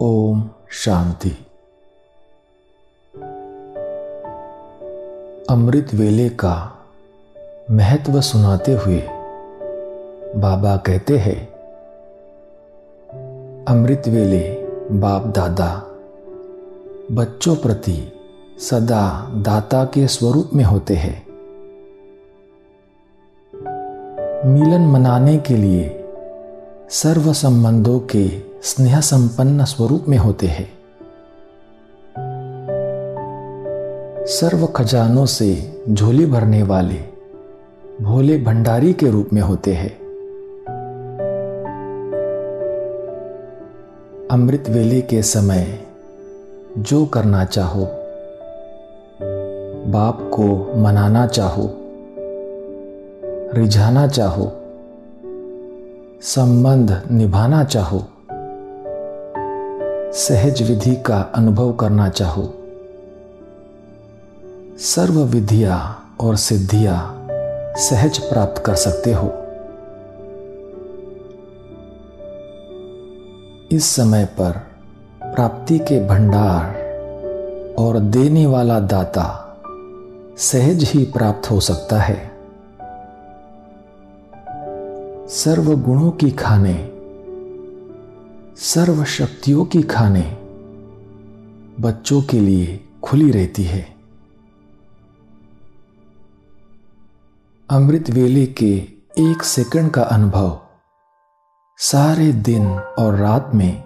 ओम शांति। अमृत वेले का महत्व सुनाते हुए बाबा कहते हैं, अमृत वेले बाप दादा बच्चों प्रति सदा दाता के स्वरूप में होते हैं। मिलन मनाने के लिए सर्व संबंधों के स्नेह संपन्न स्वरूप में होते हैं। सर्व खजानों से झोली भरने वाले भोले भंडारी के रूप में होते हैं। अमृत वेले के समय जो करना चाहो, बाप को मनाना चाहो, रिझाना चाहो, संबंध निभाना चाहो, सहज विधि का अनुभव करना चाहो, सर्व विधियां और सिद्धियां सहज प्राप्त कर सकते हो। इस समय पर प्राप्ति के भंडार और देने वाला दाता सहज ही प्राप्त हो सकता है। सर्व गुणों की खाने, सर्व शक्तियों की खाने बच्चों के लिए खुली रहती है। अमृत वेले के एक सेकंड का अनुभव सारे दिन और रात में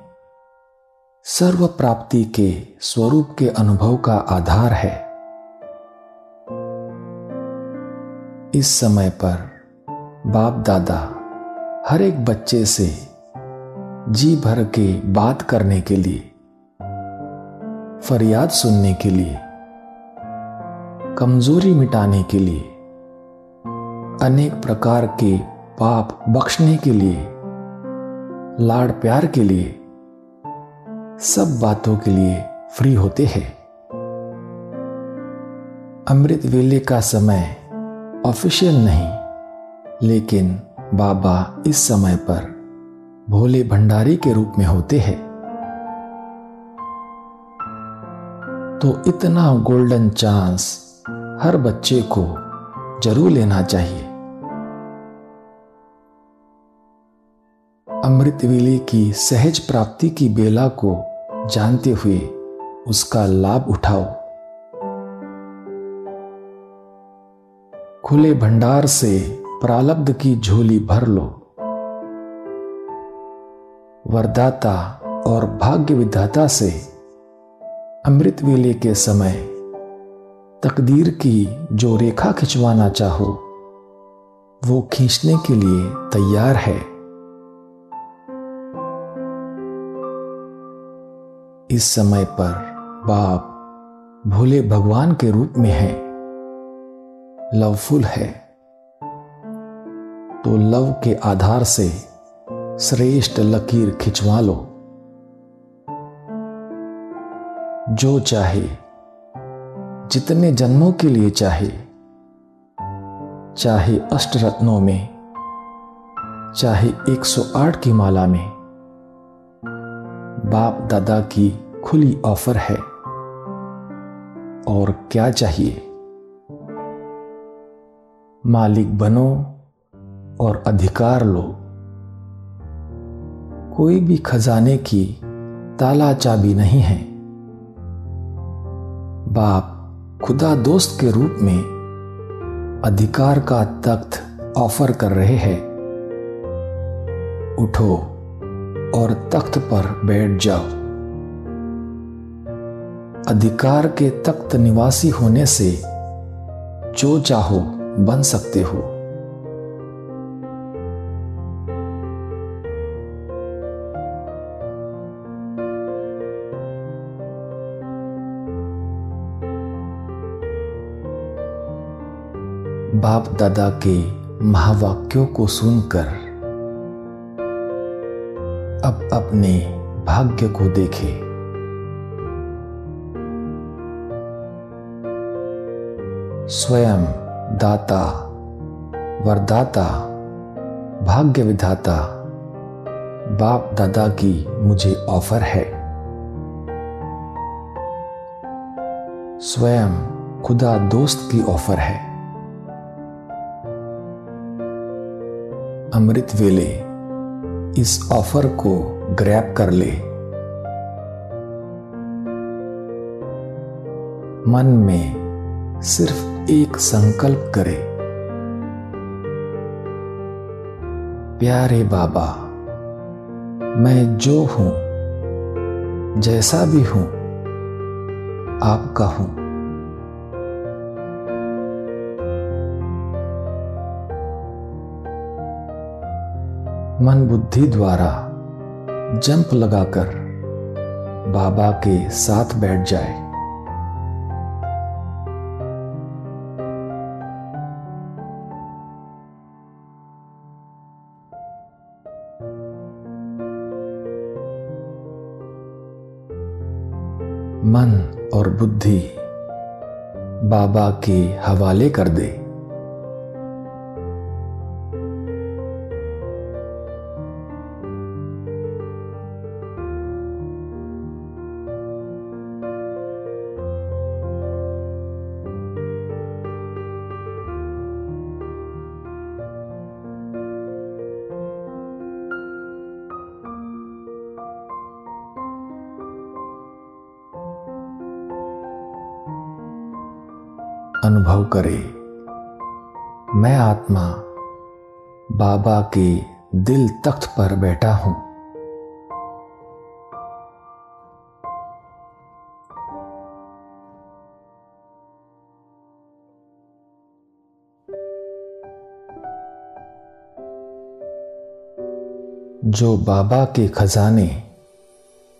सर्व प्राप्ति के स्वरूप के अनुभव का आधार है। इस समय पर बाप दादा हर एक बच्चे से जी भर के बात करने के लिए, फरियाद सुनने के लिए, कमजोरी मिटाने के लिए, अनेक प्रकार के पाप बख्शने के लिए, लाड़ प्यार के लिए, सब बातों के लिए फ्री होते हैं। अमृत वेले का समय ऑफिशियल नहीं, लेकिन बाबा इस समय पर भोले भंडारी के रूप में होते हैं। तो इतना गोल्डन चांस हर बच्चे को जरूर लेना चाहिए। अमृत वेले की सहज प्राप्ति की बेला को जानते हुए उसका लाभ उठाओ। खुले भंडार से प्रारब्ध की झोली भर लो। वरदाता और भाग्य विधाता से अमृत वेले के समय तकदीर की जो रेखा खिंचवाना चाहो, वो खींचने के लिए तैयार है। इस समय पर बाप भोले भगवान के रूप में है, लवफुल है। तो लव के आधार से श्रेष्ठ लकीर खिंचवा लो। जो चाहे, जितने जन्मों के लिए चाहे, चाहे अष्टरत्नों में, चाहे 108 की माला में, बाप दादा की खुली ऑफर है। और क्या चाहिए? मालिक बनो और अधिकार लो। कोई भी खजाने की ताला चाबी नहीं है। बाप खुदा दोस्त के रूप में अधिकार का तख्त ऑफर कर रहे हैं। उठो और तख्त पर बैठ जाओ। अधिकार के तख्त निवासी होने से जो चाहो बन सकते हो। बाप दादा के महावाक्यों को सुनकर अब अपने भाग्य को देखे। स्वयं दाता, वरदाता, भाग्य विधाता बाप दादा की मुझे ऑफर है। स्वयं खुदा दोस्त की ऑफर है। अमृत वेले इस ऑफर को ग्रैब कर ले। मन में सिर्फ एक संकल्प करे, प्यारे बाबा, मैं जो हूं, जैसा भी हूं, आपका हूं। मन बुद्धि द्वारा जंप लगाकर बाबा के साथ बैठ जाए। मन और बुद्धि बाबा के हवाले कर दे। अनुभव करे, मैं आत्मा बाबा के दिल तख्त पर बैठा हूं। जो बाबा के खजाने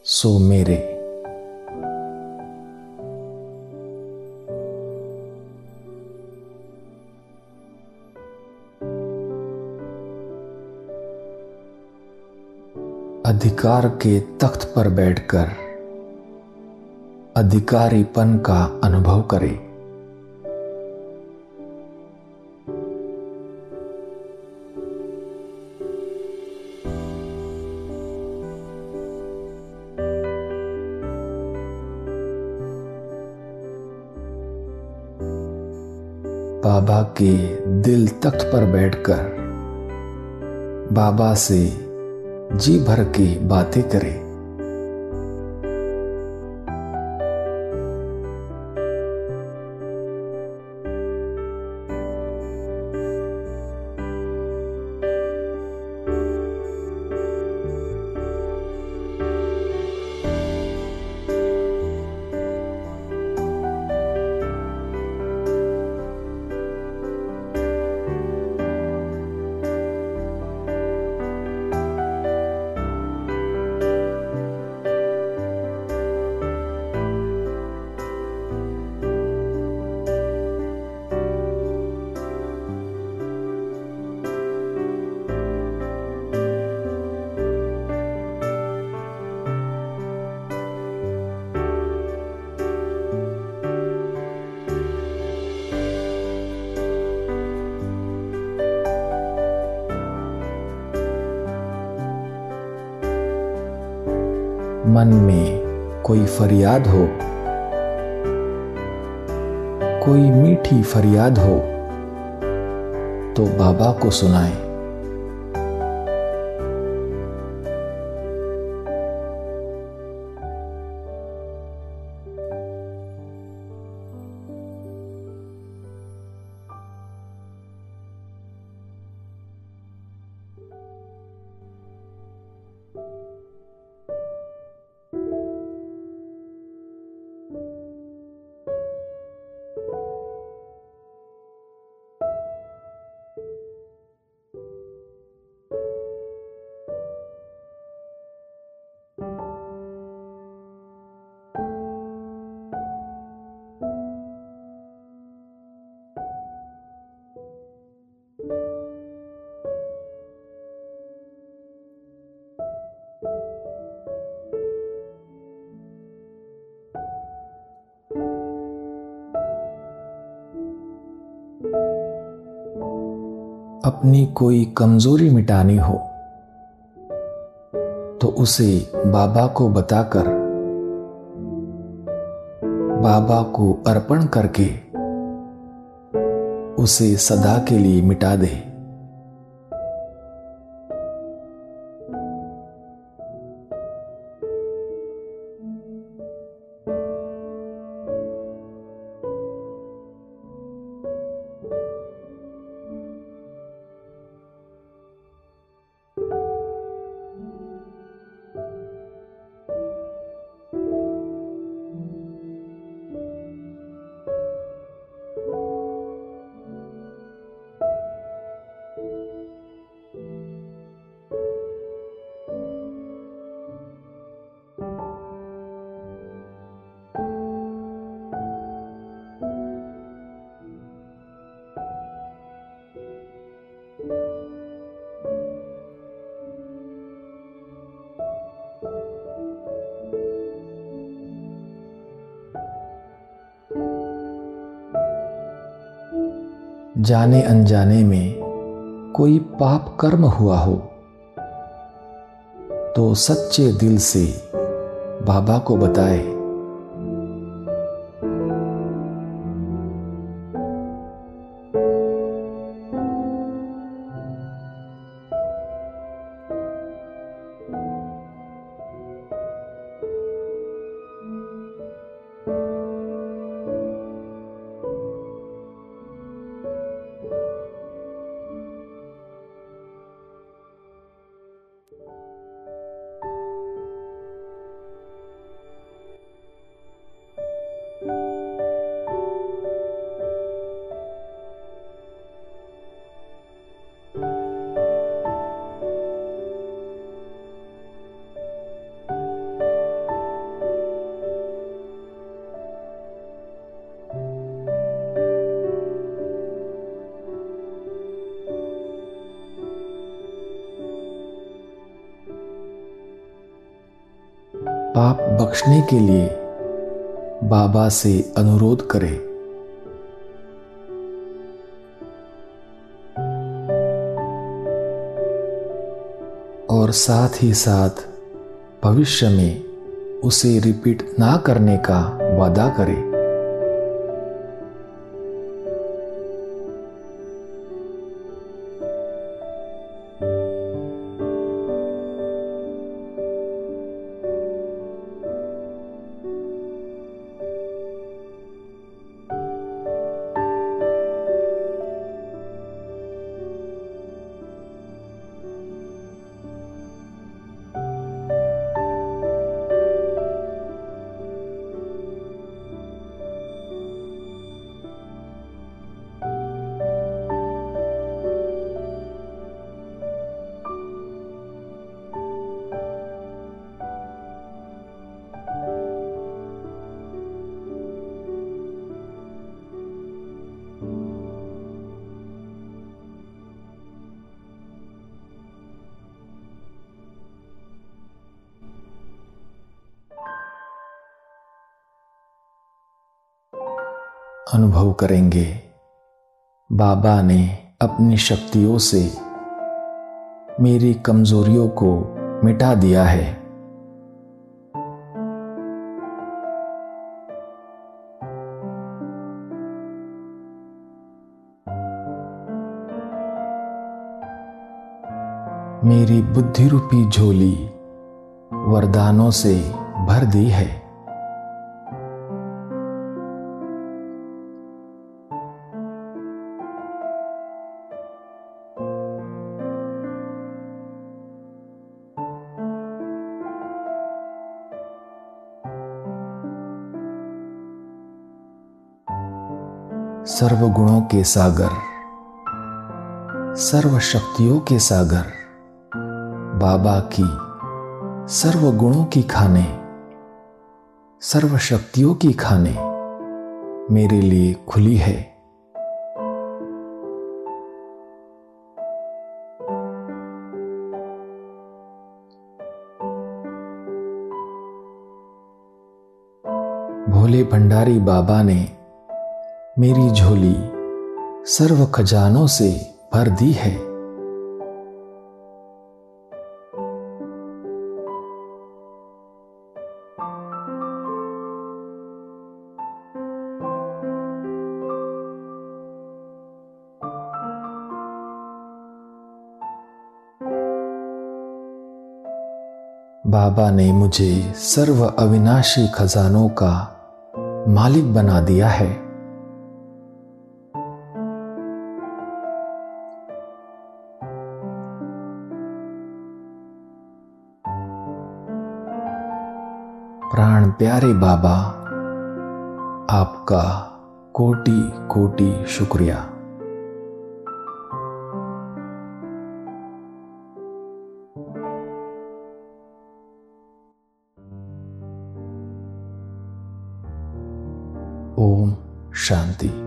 सो मेरे। अधिकार के तख्त पर बैठकर अधिकारीपन का अनुभव करे। बाबा के दिल तख्त पर बैठकर बाबा से जी भर के बातें करे। मन में कोई फरियाद हो, कोई मीठी फरियाद हो तो बाबा को सुनाएं। अपनी कोई कमजोरी मिटानी हो तो उसे बाबा को बताकर, बाबा को अर्पण करके उसे सदा के लिए मिटा दे। जाने अनजाने में कोई पाप कर्म हुआ हो तो सच्चे दिल से बाबा को बताए। पाप बख्शने के लिए बाबा से अनुरोध करें। और साथ ही साथ भविष्य में उसे रिपीट ना करने का वादा करें। अनुभव करेंगे बाबा ने अपनी शक्तियों से मेरी कमजोरियों को मिटा दिया है। मेरी बुद्धि रूपी झोली वरदानों से भर दी है। सर्व गुणों के सागर, सर्व शक्तियों के सागर, बाबा की सर्व गुणों की खाने, सर्व शक्तियों की खाने मेरे लिए खुली है। भोले भंडारी बाबा ने मेरी झोली सर्व खजानों से भर दी है। बाबा ने मुझे सर्व अविनाशी खजानों का मालिक बना दिया है। प्राण प्यारे बाबा, आपका कोटि कोटि शुक्रिया। ओम शांति।